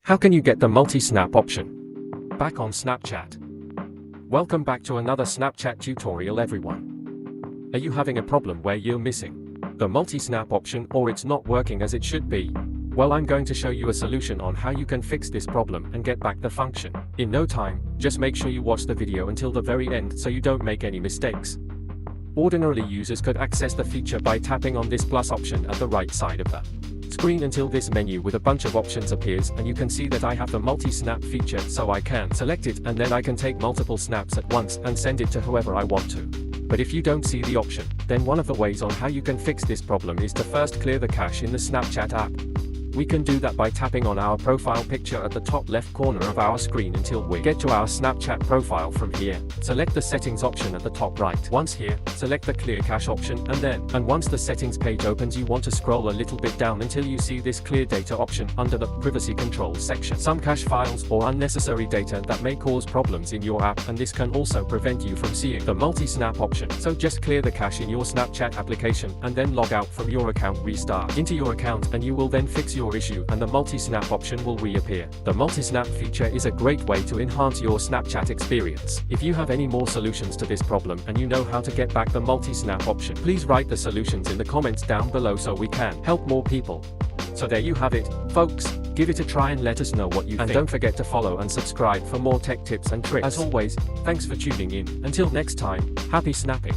How can you get the multi-snap option? Back on Snapchat. Welcome back to another Snapchat tutorial, everyone. Are you having a problem where you're missing the multi-snap option, or it's not working as it should be? Well, I'm going to show you a solution on how you can fix this problem and get back the function in no time. Just make sure you watch the video until the very end so you don't make any mistakes. Ordinarily, users could access the feature by tapping on this plus option at the right side of the screen until this menu with a bunch of options appears, and you can see that I have the multi-snap feature, so I can select it and then I can take multiple snaps at once and send it to whoever I want to. But if you don't see the option, then one of the ways on how you can fix this problem is to first clear the cache in the Snapchat app. We can do that by tapping on our profile picture at the top left corner of our screen until we get to our Snapchat profile. From here, select the settings option at the top right. Once here, select the clear cache option, and once the settings page opens, you want to scroll a little bit down until you see this clear data option under the privacy controls section. Some cache files or unnecessary data that may cause problems in your app, and this can also prevent you from seeing the multi-snap option. So just clear the cache in your Snapchat application and then log out from your account, restart into your account, and you will then fix your issue and the multi-snap option will reappear. The multi-snap feature is a great way to enhance your Snapchat experience. If you have any more solutions to this problem and you know how to get back the multi-snap option, please write the solutions in the comments down below so we can help more people. So there you have it, folks. Give it a try and let us know what you think. And don't forget to follow and subscribe for more tech tips and tricks. As always, thanks for tuning in. Until next time, happy snapping.